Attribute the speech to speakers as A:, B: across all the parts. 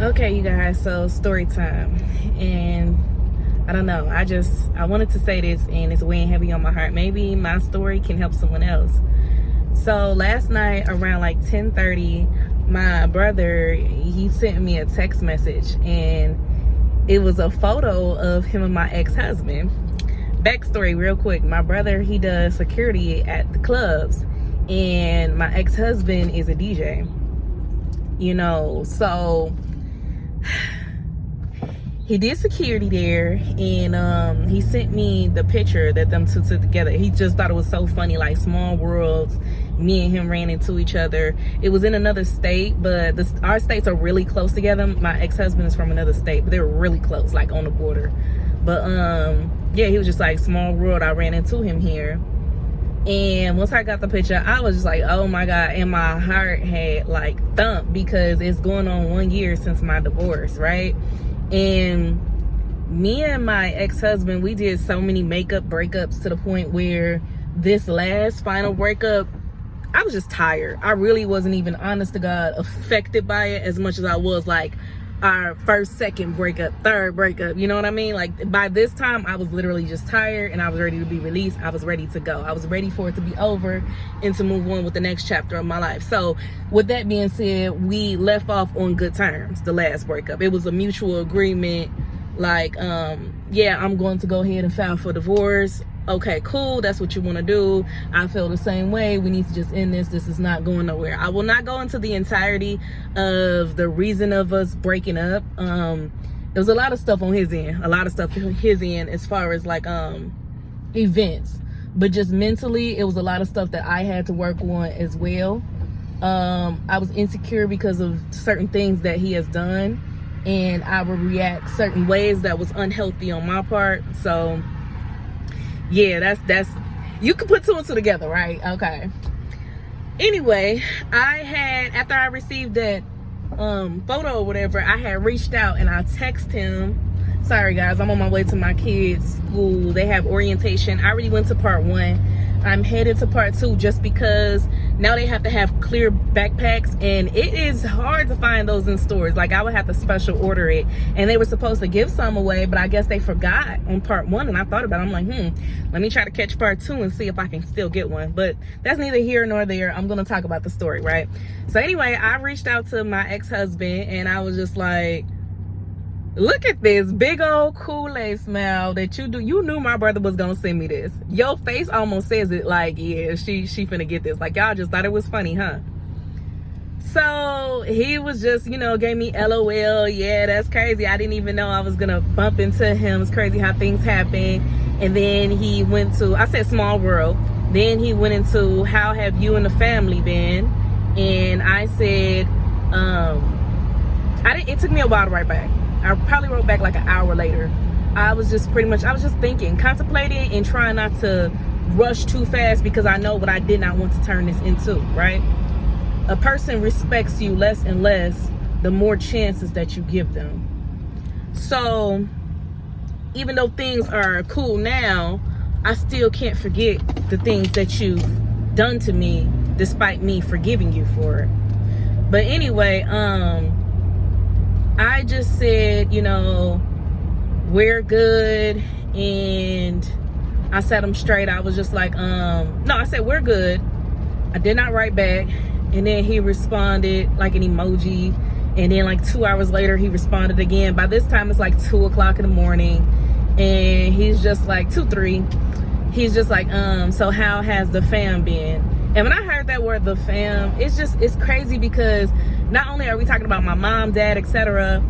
A: Okay, you guys, so story time. And I don't know, I wanted to say this and it's weighing heavy on my heart. Maybe my story can help someone else. So last night around like 10:30, my brother, he sent me a text message and it was a photo of him and my ex-husband. Backstory real quick, my brother, he does security at the clubs and my ex-husband is a DJ, so he did security there, and he sent me the picture that them two took together. He just thought it was so funny, like small worlds. Me and him ran into each other. It was in another state, but our states are really close together. My ex-husband is from another state, but they're really close, like on the border. But yeah, he was just like small world. I ran into him here, and once I got the picture, I was just like, oh my God. And my heart had like thumped because it's going on 1 year since my divorce, right? And me and my ex-husband, we did so many makeup breakups to the point where this last final breakup, I was just tired. I really wasn't even, honest to God, affected by it as much as I was like our first, second breakup, third breakup, you know what I mean? Like by this time I was literally just tired and I was ready to be released. I was ready to go. I was ready for it to be over and to move on with the next chapter of my life. So with that being said, we left off on good terms, the last breakup. It was a mutual agreement, like, yeah, I'm going to go ahead and file for divorce. Okay, cool, that's what you want to do. I feel the same way. We need to just end this. This is not going nowhere. I will not go into the entirety of the reason of us breaking up. There was a lot of stuff on his end, as far as like events, but just mentally it was a lot of stuff that I had to work on as well. I was insecure because of certain things that he has done, and I would react certain ways that was unhealthy on my part. So yeah, that's you can put two and two together, right? Okay. Anyway, after I received that photo or whatever, I had reached out and I texted him. Sorry guys, I'm on my way to my kids' school. They have orientation. I already went to part 1. I'm headed to part 2 just because now they have to have clear backpacks, and it is hard to find those in stores. Like I would have to special order it, and they were supposed to give some away, but I guess they forgot on part 1. And I thought about it. I'm like, let me try to catch part 2 and see if I can still get one. But that's neither here nor there. I'm gonna talk about the story, right? So anyway, I reached out to my ex-husband and I was just like, look at this big old Kool-Aid smile that you do. You knew my brother was gonna send me this. Your face almost says it, like, yeah, she finna get this. Like, y'all just thought it was funny, huh? So he was just, gave me LOL. Yeah, that's crazy. I didn't even know I was gonna bump into him. It's crazy how things happen. And then he went to, I said small world. Then he went into, how have you and the family been? And I said, it took me a while to write back. I probably wrote back like an hour later. I was just thinking, contemplating, and trying not to rush too fast because I know what I did not want to turn this into, right? A person respects you less and less the more chances that you give them. So even though things are cool now, I still can't forget the things that you've done to me despite me forgiving you for it. But anyway, I just said, we're good, and I set him straight. I was just like, no, I said, we're good. I did not write back. And then he responded like an emoji. And then like 2 hours later, he responded again. By this time, it's like 2 o'clock in the morning. And he's just like, 2-3. He's just like, so how has the fam been? And when I heard that word, the fam, it's crazy because not only are we talking about my mom, dad, etc.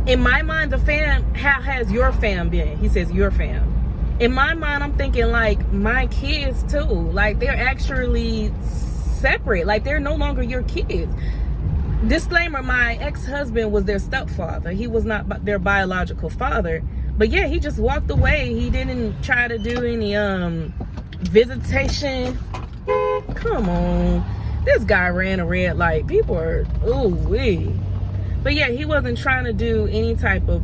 A: In my mind, the fam, how has your fam been? He says your fam. In my mind, I'm thinking like my kids too. Like they're actually separate. Like they're no longer your kids. Disclaimer, my ex-husband was their stepfather. He was not their biological father. But yeah, he just walked away. He didn't try to do any visitation. Come on. This guy ran a red light. People are, ooh-wee. But yeah, he wasn't trying to do any type of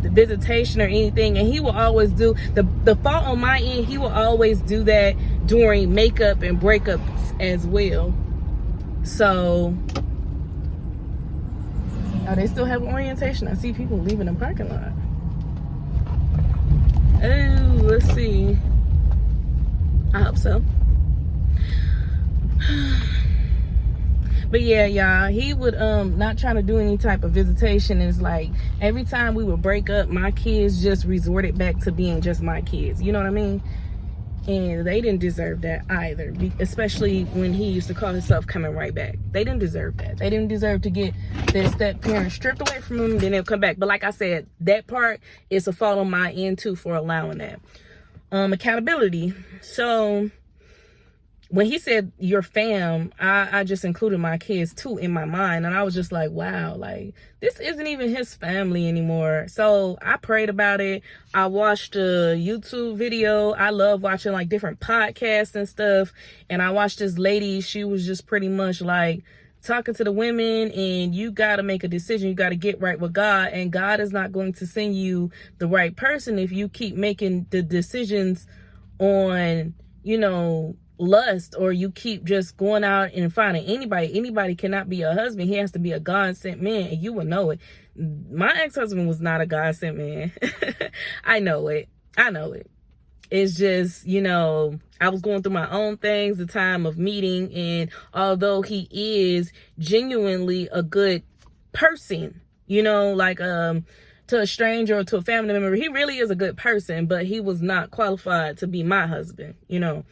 A: visitation or anything. And he will always do, the fault on my end, he will always do that during makeup and breakups as well. So Oh, they still have orientation. I see people leaving the parking lot. Oh, let's see. I hope so. But yeah, y'all, he would not trying to do any type of visitation. It's like every time we would break up, my kids just resorted back to being just my kids. You know what I mean? And they didn't deserve that either, especially when he used to call himself coming right back. They didn't deserve that. They didn't deserve to get their step parents stripped away from them, then they'll come back. But like I said, that part is a fault on my end too for allowing that. Accountability. So when he said your fam, I just included my kids too in my mind. And I was just like, wow, like this isn't even his family anymore. So I prayed about it. I watched a YouTube video. I love watching like different podcasts and stuff. And I watched this lady. She was just pretty much like talking to the women, and you got to make a decision. You got to get right with God, and God is not going to send you the right person if you keep making the decisions on, you know, lust, or you keep just going out and finding anybody cannot be a husband. He has to be a God sent man, and you will know it. My ex-husband was not a God sent man. I know it. It's just, you know, I was going through my own things, the time of meeting, and although he is genuinely a good person, you know, like to a stranger or to a family member, he really is a good person, but he was not qualified to be my husband, you know.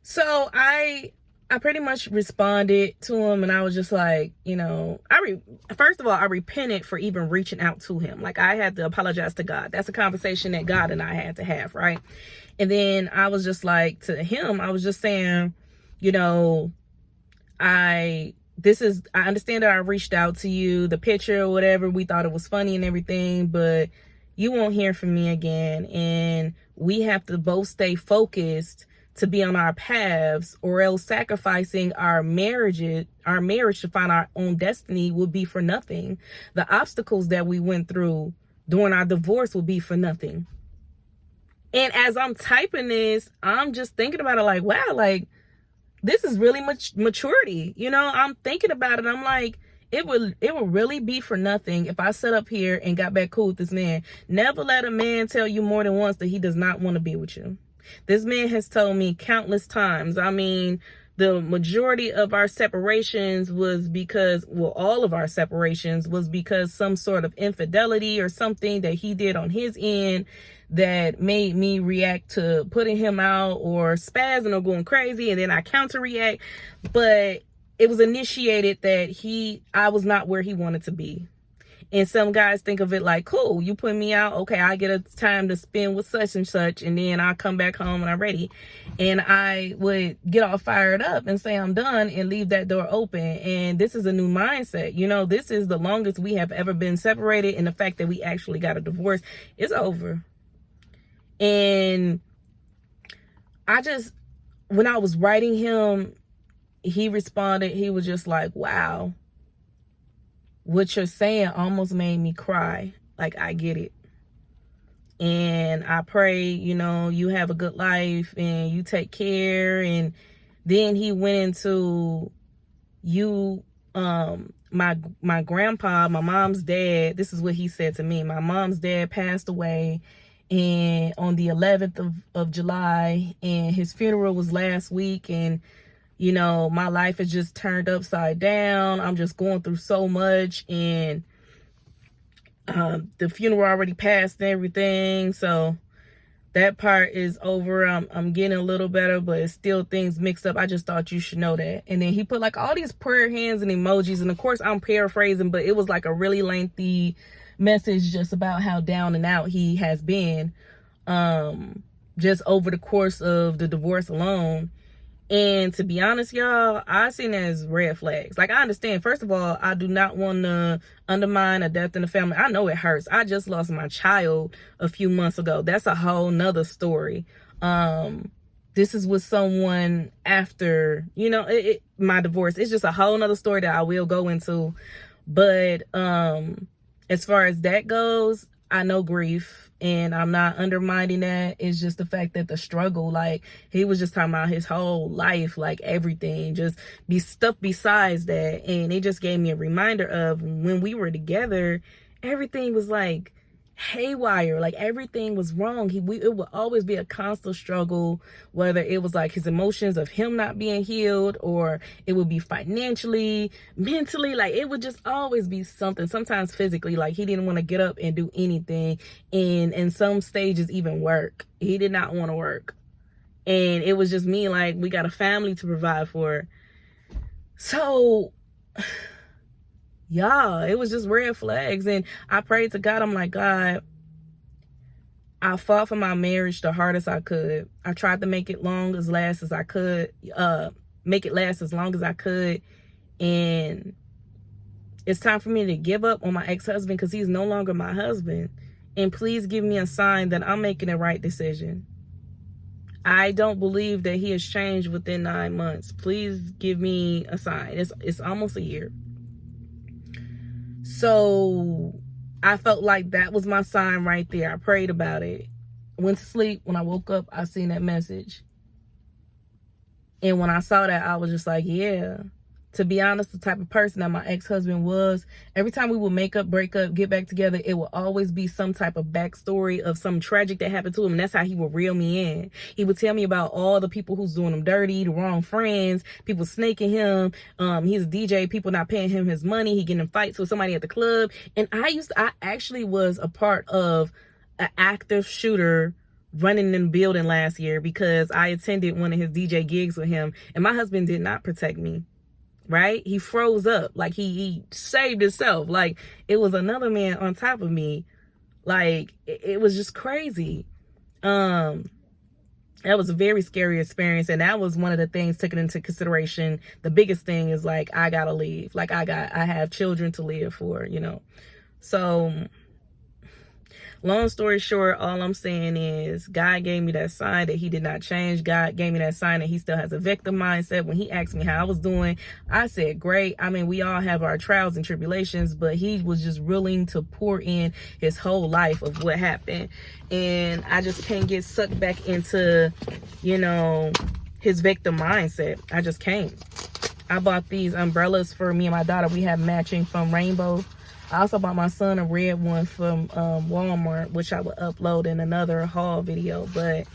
A: So I pretty much responded to him, and I was just like, you know, first of all, I repented for even reaching out to him. Like, I had to apologize to God. That's a conversation that God and I had to have, right? And then I was just like, to him, I was just saying, you know, I understand that I reached out to you, the picture or whatever, we thought it was funny and everything, but you won't hear from me again. And we have to both stay focused to be on our paths, or else sacrificing our marriage to find our own destiny will be for nothing. The obstacles that we went through during our divorce will be for nothing. And as I'm typing this, I'm just thinking about it like, wow, like this is really much maturity. You know, I'm thinking about it. I'm like, it would really be for nothing if I sat up here and got back cool with this man. Never let a man tell you more than once that he does not want to be with you. This man has told me countless times. I mean, the majority of our separations was because, well, all of our separations was because some sort of infidelity or something that he did on his end that made me react to putting him out or spazzing or going crazy, and then I counter react. But it was initiated that I was not where he wanted to be. And some guys think of it like, cool, you put me out, okay, I get a time to spend with such and such, and then I'll come back home and I'm ready. And I would get all fired up and say I'm done and leave that door open. And this is a new mindset. You know, this is the longest we have ever been separated, and the fact that we actually got a divorce is over. And when I was writing him, he responded, he was just like, wow, what you're saying almost made me cry. Like, I get it. And I pray, you know, you have a good life and you take care. And then he went into my grandpa, my mom's dad. This is what he said to me. My mom's dad passed away and on the 11th of July, and his funeral was last week. And you know, my life is just turned upside down. I'm just going through so much, and the funeral already passed and everything, so that part is over. I'm getting a little better, but it's still things mixed up. I just thought you should know that. And then he put like all these prayer hands and emojis, and of course I'm paraphrasing, but it was like a really lengthy message just about how down and out he has been just over the course of the divorce alone. And to be honest, y'all, I seen it as red flags. Like, I understand. First of all, I do not want to undermine a death in the family. I know it hurts. I just lost my child a few months ago. That's a whole nother story. This is with someone after, you know, my divorce. It's just a whole nother story that I will go into. But as far as that goes, I know grief. And I'm not undermining that. It's just the fact that the struggle, like, he was just talking about his whole life, like everything, just be stuff besides that. And it just gave me a reminder of when we were together, everything was like haywire, like everything was wrong. It would always be a constant struggle, whether it was like his emotions of him not being healed, or it would be financially, mentally, like it would just always be something. Sometimes physically, like he didn't want to get up and do anything, and in some stages even work. He did not want to work, and it was just me, like, we got a family to provide for. So yeah, it was just red flags. And I prayed to God. I'm like, God, I fought for my marriage the hardest I could. I tried to make it last as I could, make it last as long as I could. And it's time for me to give up on my ex-husband, because he's no longer my husband. And please give me a sign that I'm making the right decision. I don't believe that he has changed within 9 months. Please give me a sign. It's almost a year. So I felt like that was my sign right there. I prayed about it. Went to sleep. When I woke up, I seen that message. And when I saw that, I was just like, yeah. To be honest, the type of person that my ex-husband was, every time we would make up, break up, get back together, it would always be some type of backstory of some tragic that happened to him. And that's how he would reel me in. He would tell me about all the people who's doing him dirty, the wrong friends, people snaking him. He's a DJ, people not paying him his money. He getting in fights with somebody at the club. And I actually was a part of an active shooter running in the building last year, because I attended one of his DJ gigs with him, and my husband did not protect me. Right? He froze up. Like he saved himself. Like it was another man on top of me. Like it was just crazy. That was a very scary experience. And that was one of the things taken into consideration. The biggest thing is, like, I gotta leave. Like I have children to live for, you know. So long story short, all I'm saying is God gave me that sign that he did not change. God gave me that sign that he still has a victim mindset. When he asked me how I was doing, I said, great. I mean, we all have our trials and tribulations, but he was just willing to pour in his whole life of what happened. And I just can't get sucked back into, you know, his victim mindset. I just can't. I bought these umbrellas for me and my daughter. We have matching from Rainbow. I also bought my son a red one from Walmart, which I will upload in another haul video. But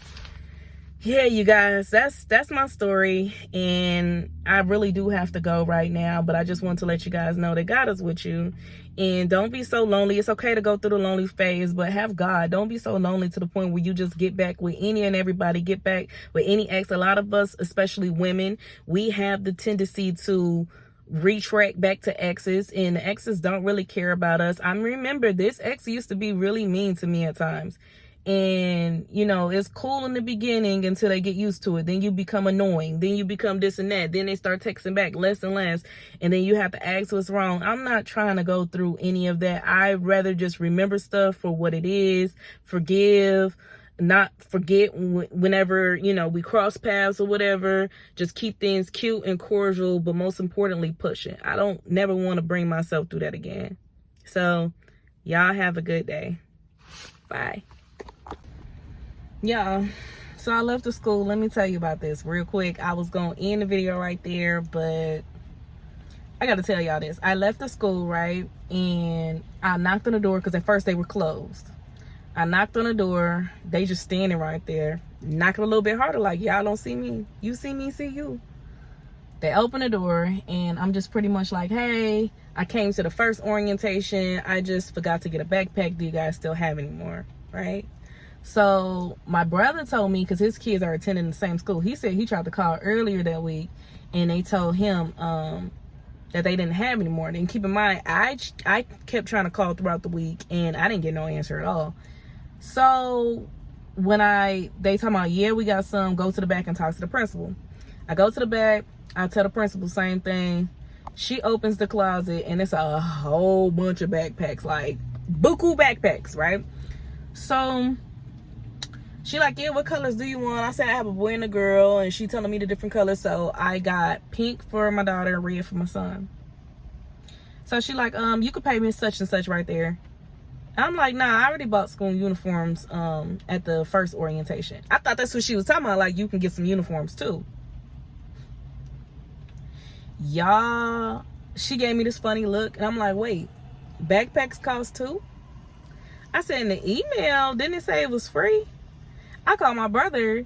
A: yeah, you guys, that's my story. And I really do have to go right now. But I just want to let you guys know that God is with you. And don't be so lonely. It's okay to go through the lonely phase, but have God. Don't be so lonely to the point where you just get back with any and everybody. Get back with any ex. A lot of us, especially women, we have the tendency to retract back to exes, and the exes don't really care about us. I remember this ex used to be really mean to me at times, and you know, it's cool in the beginning until they get used to it. Then you become annoying, then you become this and that, then they start texting back less and less, and then you have to ask what's wrong. I'm not trying to go through any of that. I'd rather just remember stuff for what it is, forgive, not forget whenever, you know, we cross paths or whatever. Just keep things cute and cordial, but most importantly, pushing. I don't never want to bring myself through that again. So y'all have a good day. Bye. Yeah, so I left the school. Let me tell you about this real quick. I was gonna end the video right there, but I gotta tell y'all this. I left the school, right, and I knocked on the door, because at first they were closed. I knocked on the door. They just standing right there, knocking a little bit harder, like, y'all don't see me. You see me, see you. They open the door, and I'm just pretty much like, hey, I came to the first orientation. I just forgot to get a backpack. Do you guys still have any more? Right? So my brother told me, because his kids are attending the same school, he said he tried to call earlier that week, and they told him that they didn't have any more. And keep in mind, I kept trying to call throughout the week, and I didn't get no answer at all. So when they talking about, yeah, we got some, go to the back and talk to the principal. I go to the back, I tell the principal same thing. She opens the closet, and it's a whole bunch of backpacks, like buku backpacks, right? So she like, yeah, what colors do you want? I said I have a boy and a girl, and she telling me the different colors. So I got pink for my daughter and red for my son. So she like, you could pay me such and such right there. I'm like, nah, I already bought school uniforms at the first orientation. I thought that's what she was talking about, like you can get some uniforms too. Y'all, she gave me this funny look, and I'm like, wait, backpacks cost too? I said, in the email, didn't it say it was free? I called my brother,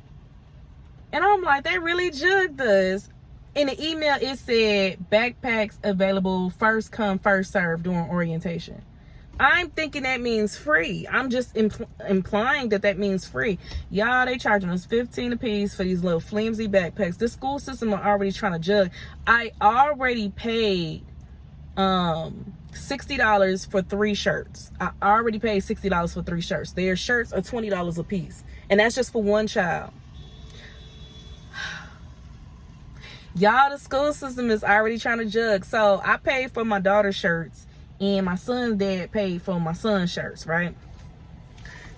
A: and I'm like, they really jugged us. In the email, it said backpacks available first come, first serve during orientation. I'm thinking that means free. I'm just implying that means free. Y'all, they charging us $15 a piece for these little flimsy backpacks. The school system are already trying to judge. I already paid $60 for 3 shirts. I already paid $60 for 3 shirts. Their shirts are $20 a piece, and that's just for one child. Y'all, the school system is already trying to jug. So I paid for my daughter's shirts, and my son's dad paid for my son's shirts, right?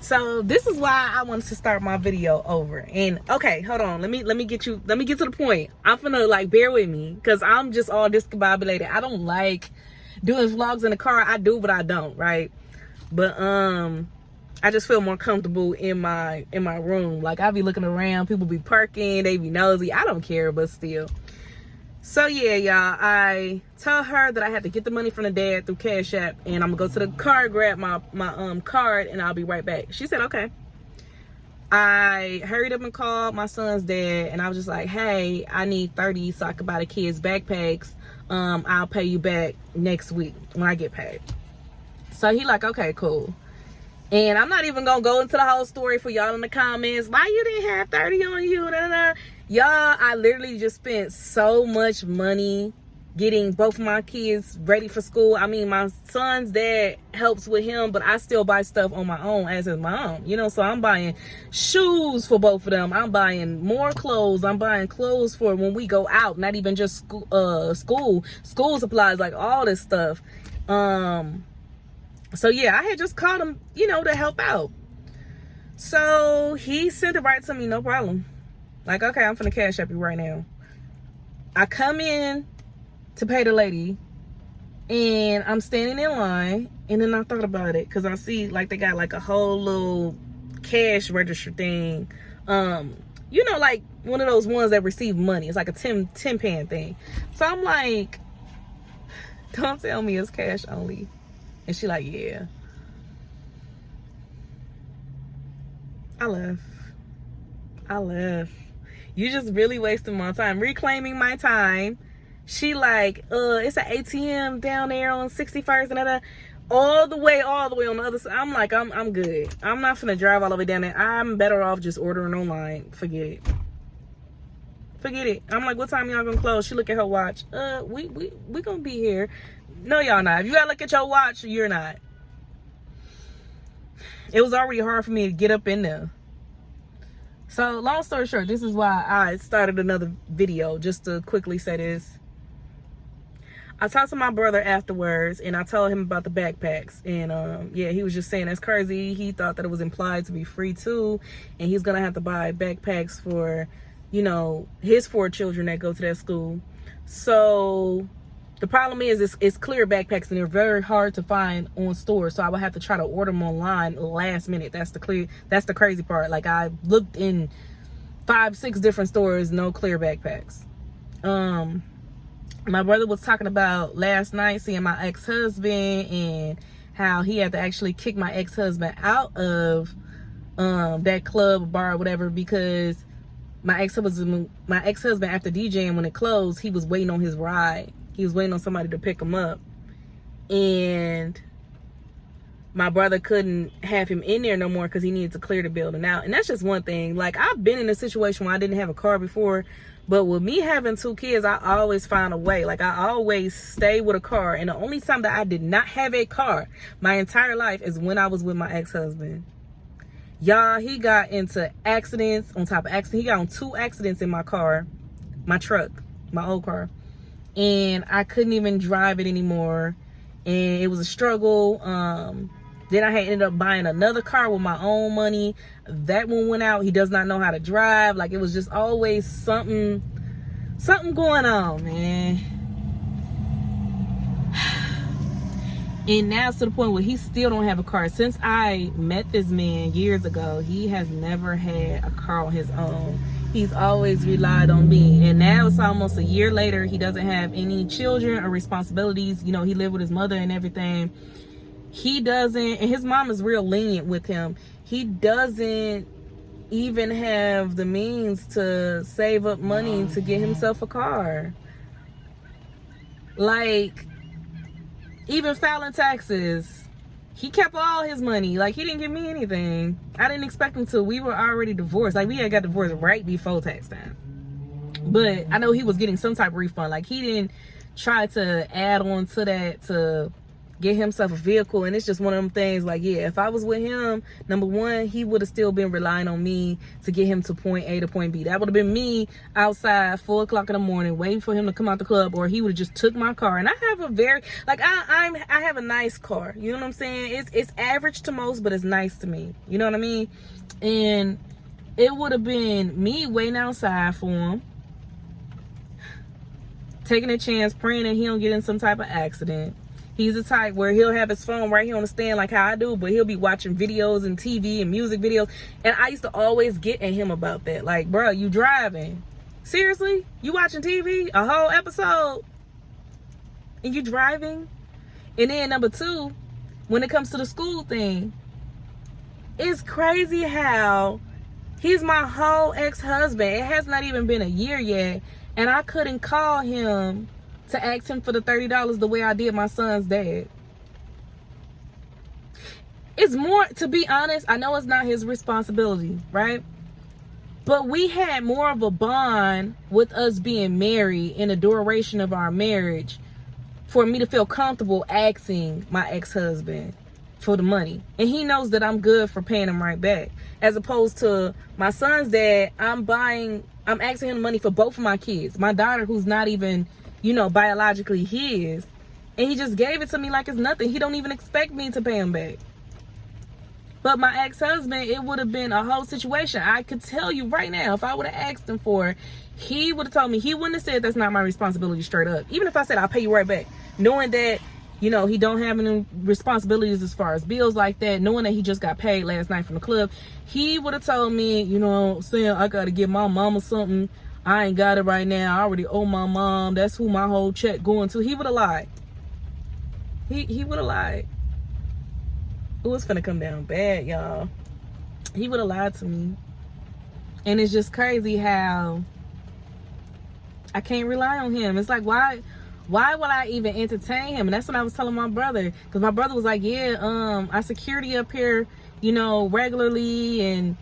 A: So this is why I wanted to start my video over. And okay, hold on, let me get to the point. I'm finna, like, bear with me, because I'm just all discombobulated. I don't like doing vlogs in the car. I do, but I don't, right? But I just feel more comfortable in my room. Like, I be looking around, people be parking, they be nosy. I don't care, but still. So yeah, y'all, I tell her that I had to get the money from the dad through Cash App, and I'm gonna go to the car, grab my card, and I'll be right back. She said, okay. I hurried up and called my son's dad, and I was just like, hey, I need 30 so I can buy the kids backpacks. I'll pay you back next week when I get paid. So he like, okay, cool. And I'm not even gonna go into the whole story for y'all in the comments. Why you didn't have 30 on you? Da, da, da. Y'all, I literally just spent so much money getting both of my kids ready for school. I mean, my son's dad helps with him, but I still buy stuff on my own as his mom, you know. So I'm buying shoes for both of them. I'm buying more clothes. I'm buying clothes for when we go out, not even just school supplies, like all this stuff. So yeah, I had just called him, you know, to help out. So he sent it right to me, no problem. Like, okay, I'm finna Cash App you right now. I come in to pay the lady, and I'm standing in line, and then I thought about it, because I see, like, they got, like, a whole little cash register thing. You know, like, one of those ones that receive money. It's like a 10 pan thing. So I'm like, don't tell me it's cash only. And she like, yeah. I left. You just really wasting my time, reclaiming my time. She like, it's an ATM down there on 61st and all the way on the other side. I'm like, I'm good. I'm not finna drive all the way down there. I'm better off just ordering online. Forget it. I'm like, what time y'all gonna close? She look at her watch. We gonna be here. No, y'all not. If you gotta look at your watch, you're not. It was already hard for me to get up in there. So long story short, this is why I started another video, just to quickly say this. I talked to my brother afterwards, and I told him about the backpacks, and yeah, he was just saying that's crazy. He thought that it was implied to be free too, and he's gonna have to buy backpacks for, you know, his 4 children that go to that school. So the problem is it's clear backpacks, and they're very hard to find on stores. So I would have to try to order them online last minute. That's the crazy part. Like, I looked in 5-6 different stores, no clear backpacks. My brother was talking about last night seeing my ex-husband, and how he had to actually kick my ex-husband out of that club or bar or whatever, because my ex-husband after DJing, when it closed, he was waiting on his ride. He was waiting on somebody to pick him up, and my brother couldn't have him in there no more because he needed to clear the building out. And that's just one thing. Like, I've been in a situation where I didn't have a car before, but with me having 2 kids, I always find a way. Like, I always stay with a car. And the only time that I did not have a car my entire life is when I was with my ex-husband. Y'all, he got into accidents on top of accidents. He got on 2 accidents in my car, my truck, my old car. And I couldn't even drive it anymore, and it was a struggle. Then I had ended up buying another car with my own money. That one went out. He does not know how to drive. Like, it was just always something going on, man. And now it's to the point where he still don't have a car. Since I met this man years ago, he has never had a car on his own. He's always relied on me. And now it's almost a year later. He doesn't have any children or responsibilities. You know, he lived with his mother and everything. He doesn't, and his mom is real lenient with him. He doesn't even have the means to save up money to get himself a car. Like, even filing taxes, he kept all his money. Like, he didn't give me anything. I didn't expect him to. We were already divorced. Like, we had got divorced right before tax time. But I know he was getting some type of refund. Like, he didn't try to add on to that to get himself a vehicle. And it's just one of them things, like, yeah, if I was with him, number one, he would have still been relying on me to get him to point A to point B. That would have been me outside 4 o'clock in the morning waiting for him to come out the club, or he would have just took my car. And I have a very, like, I have a nice car, you know what I'm saying? It's average to most, but it's nice to me, you know what I mean? And it would have been me waiting outside for him, taking a chance, praying that he don't get in some type of accident. He's the type where he'll have his phone right here on the stand like how I do, but he'll be watching videos and TV and music videos. And I used to always get at him about that. Like, bro, you driving? Seriously? You watching TV? A whole episode? And you driving? And then number two, when it comes to the school thing, it's crazy how he's my whole ex-husband. It has not even been a year yet. And I couldn't call him to ask him for the $30 the way I did my son's dad. It's more, to be honest, I know it's not his responsibility, right? But we had more of a bond with us being married in the duration of our marriage for me to feel comfortable asking my ex-husband for the money. And he knows that I'm good for paying him right back. As opposed to my son's dad, I'm asking him money for both of my kids. My daughter, who's not even, you know, biologically his, and he just gave it to me like it's nothing. He don't even expect me to pay him back. But my ex-husband, it would have been a whole situation. I could tell you right now, if I would have asked him for it, he would have told me, he wouldn't have said that's not my responsibility straight up. Even if I said I'll pay you right back, knowing that, you know, he don't have any responsibilities as far as bills like that, knowing that he just got paid last night from the club, he would have told me, you know, saying I got to give my mama something. I ain't got it right now. I already owe my mom. That's who my whole check going to. He would have lied. He would have lied. It was finna come down bad, y'all. He would have lied to me. And it's just crazy how I can't rely on him. It's like, why would I even entertain him? And that's what I was telling my brother. Because my brother was like, yeah, I security up here, you know, regularly, and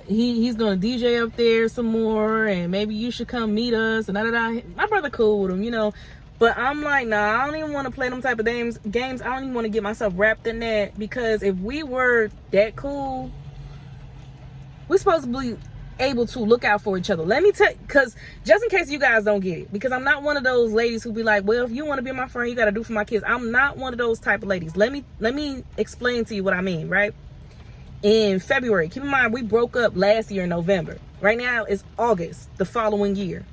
A: he's gonna DJ up there some more, and maybe you should come meet us, and da-da-da. My brother cool with him, you know, but I'm like, nah, I don't even want to play them type of games. I don't even want to get myself wrapped in that, because if we were that cool, we're supposed to be able to look out for each other. Let me tell you, because just in case you guys don't get it, because I'm not one of those ladies who be like, well, if you want to be my friend, you got to do for my kids. I'm not one of those type of ladies. Let me explain to you what I mean, right? In February, keep in mind, we broke up last year in November. Right now it's August the following year.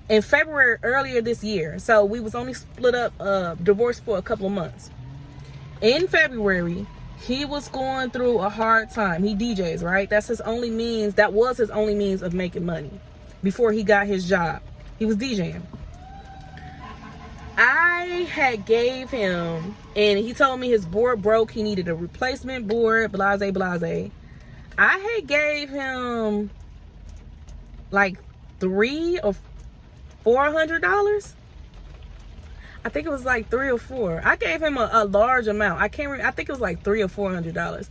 A: In February, earlier this year, so we was only split up, divorced for a couple of months. In February, he was going through a hard time. He DJs, right? That was his only means of making money before he got his job. He was DJing. I had gave him, and he told me his board broke. He needed a replacement board, blase, blase. I had gave him like $300 or $400. I think it was like $3 or $4. I gave him a large amount. I can't remember. I think it was like $300 or $400.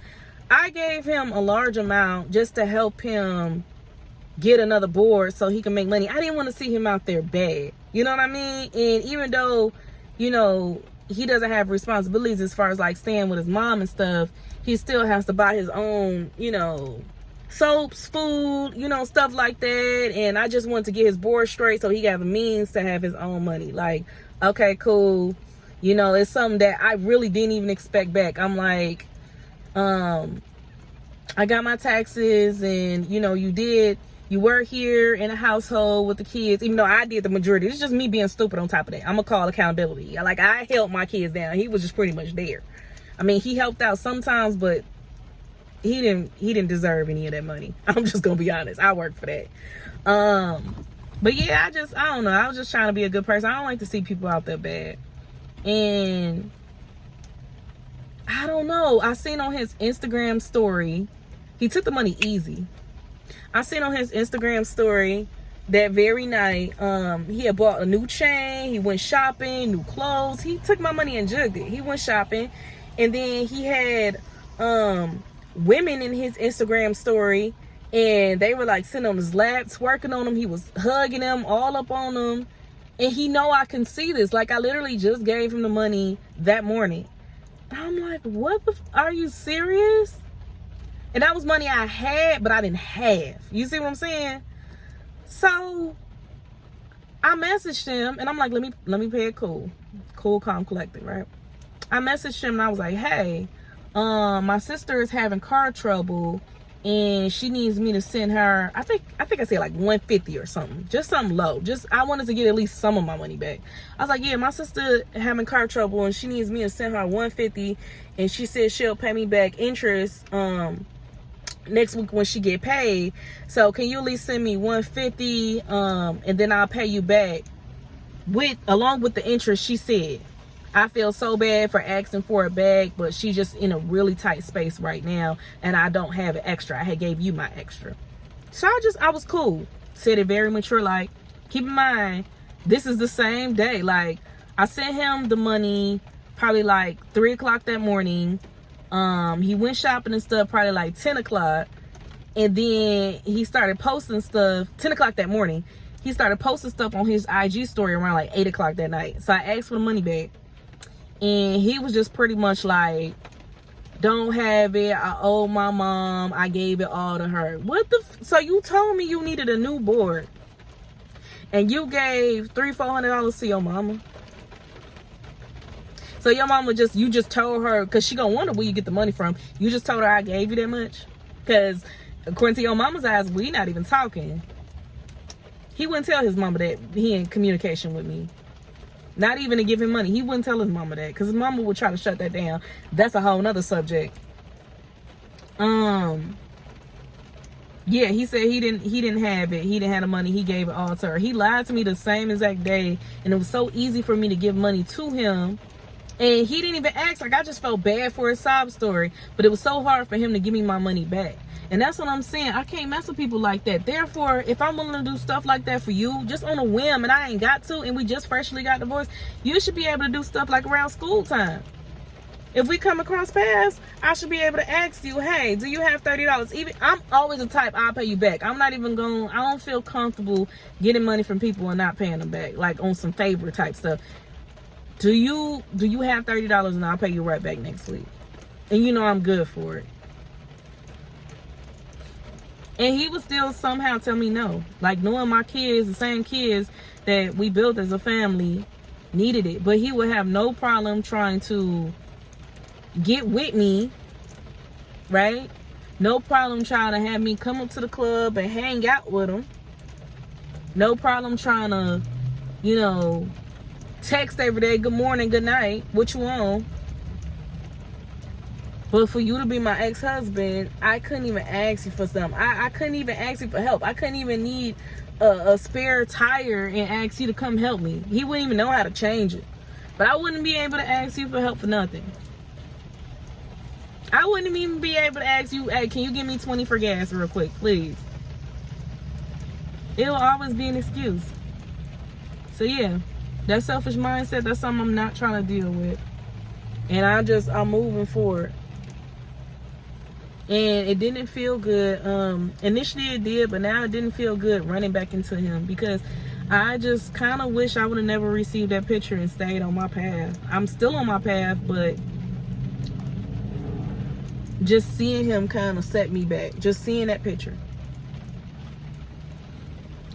A: I gave him a large amount just to help him get another board so he can make money. I didn't want to see him out there bad. You know what I mean? And even though, you know, he doesn't have responsibilities as far as like staying with his mom and stuff, he still has to buy his own, you know, soaps, food, you know, stuff like that. And I just wanted to get his board straight so he got the means to have his own money. Like, okay, cool. You know, it's something that I really didn't even expect back. I'm like, I got my taxes, and, you know, you did, you were here in a household with the kids, even though I did the majority. It's just me being stupid on top of that. I'm gonna call accountability. Like, I held my kids down. He was just pretty much there. I mean, he helped out sometimes, but he didn't deserve any of that money. I'm just gonna be honest. I worked for that. But yeah, I don't know. I was just trying to be a good person. I don't like to see people out there bad. And I don't know. I seen on his Instagram story, he took the money easy. I seen on his Instagram story that very night, he had bought a new chain. He went shopping, new clothes. He took my money and jugged it. He went shopping. And then he had women in his Instagram story, and they were like sitting on his lap, twerking on him. He was hugging them, all up on them. And he know I can see this. Like, I literally just gave him the money that morning. I'm like, what the are you serious? And that was money I had, but I didn't have. You see what I'm saying? So I messaged him, and I'm like, let me pay it cool, calm, collected, right? I messaged him, and I was like, hey, my sister is having car trouble, and she needs me to send her, I think I said like 150 or something, just something low. Just, I wanted to get at least some of my money back. I was like, yeah, my sister having car trouble, and she needs me to send her 150, and she said she'll pay me back interest next week when she get paid. So can you at least send me 150, and then I'll pay you back along with the interest. She said, I feel so bad for asking for it back, but she's just in a really tight space right now, and I don't have an extra. I had gave you my extra. So I was cool. Said it very mature, like, keep in mind, this is the same day. Like, I sent him the money probably like 3 o'clock that morning. He went shopping and stuff probably like 10 o'clock. And then he started posting stuff 10 o'clock that morning. He started posting stuff on his IG story around like 8 o'clock that night. So I asked for the money back. And he was just pretty much like, don't have it. I owe my mom. I gave it all to her. What the? So you told me you needed a new board, and you gave $300-400 to your mama. So your mama you just told her, because she gonna wonder where you get the money from. You just told her I gave you that much? Because according to your mama's eyes, we not even talking. He wouldn't tell his mama that he in communication with me. Not even to give him money. He wouldn't tell his mama that, because his mama would try to shut that down. That's a whole nother subject. Yeah, he said he didn't have it. He didn't have the money. He gave it all to her. He lied to me the same exact day, and it was so easy for me to give money to him. And he didn't even ask. Like, I just felt bad for his sob story, but it was so hard for him to give me my money back. And that's what I'm saying. I can't mess with people like that. Therefore, if I'm willing to do stuff like that for you, just on a whim, and I ain't got to, and we just freshly got divorced, you should be able to do stuff like around school time. If we come across paths, I should be able to ask you, hey, do you have $30? Even, I'm always the type, I'll pay you back. I'm not even going, I don't feel comfortable getting money from people and not paying them back, like on some favor type stuff. Do you have $30, and I'll pay you right back next week? And you know I'm good for it. And he would still somehow tell me no. Like, knowing my kids, the same kids that we built as a family, needed it. But he would have no problem trying to get with me, right? No problem trying to have me come up to the club and hang out with him. No problem trying to, you know, text every day, good morning, good night, what you on? But for you to be my ex-husband, I couldn't even ask you for something. I couldn't even ask you for help. I couldn't even need a spare tire and ask you to come help me. He wouldn't even know how to change it. But I wouldn't be able to ask you for help for nothing. I wouldn't even be able to ask you, hey, can you give me 20 for gas real quick, please? It'll always be an excuse. So yeah, that selfish mindset, that's something I'm not trying to deal with. And I'm moving forward. And it didn't feel good. Initially it did, but now it didn't feel good running back into him, because I just kind of wish I would have never received that picture and stayed on my path. I'm still on my path, but just seeing him kind of set me back. Just seeing that picture.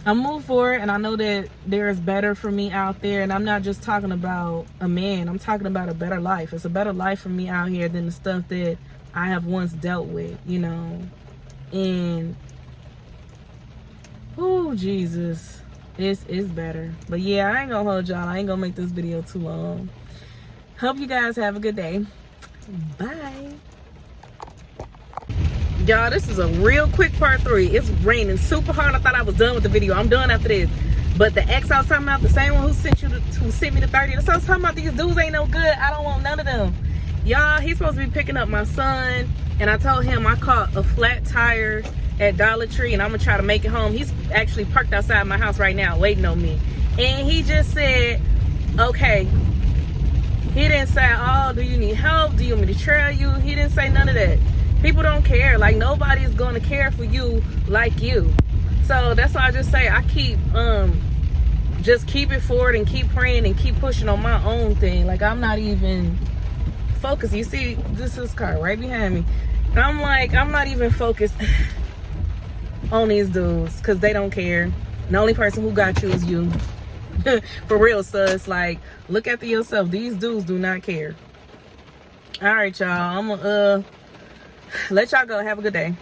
A: I move forward, and I know that there is better for me out there. And I'm not just talking about a man. I'm talking about a better life. It's a better life for me out here than the stuff that I have once dealt with, you know. And Oh, Jesus. It's better. But yeah, I ain't gonna hold y'all. I ain't gonna make this video too long. Hope you guys have a good day. Bye. Y'all, this is a real quick part 3. It's raining super hard. I thought I was done with the video. I'm done after this. But the ex I was talking about, the same one who sent me the 30. So I was talking about, these dudes ain't no good. I don't want none of them. Y'all, he's supposed to be picking up my son. And I told him I caught a flat tire at Dollar Tree and I'm gonna try to make it home. He's actually parked outside my house right now waiting on me. And he just said, okay. He didn't say, oh, do you need help? Do you want me to trail you? He didn't say none of that. People don't care. Like, nobody is going to care for you like you. So that's why I just say I just keep it forward and keep praying and keep pushing on my own thing. Like, I'm not even focused. You see, this is car right behind me. I'm like, I'm not even focused on these dudes because they don't care. The only person who got you is you. For real, sus. Like, look after yourself. These dudes do not care. All right, y'all. I'm gonna let y'all go. Have a good day.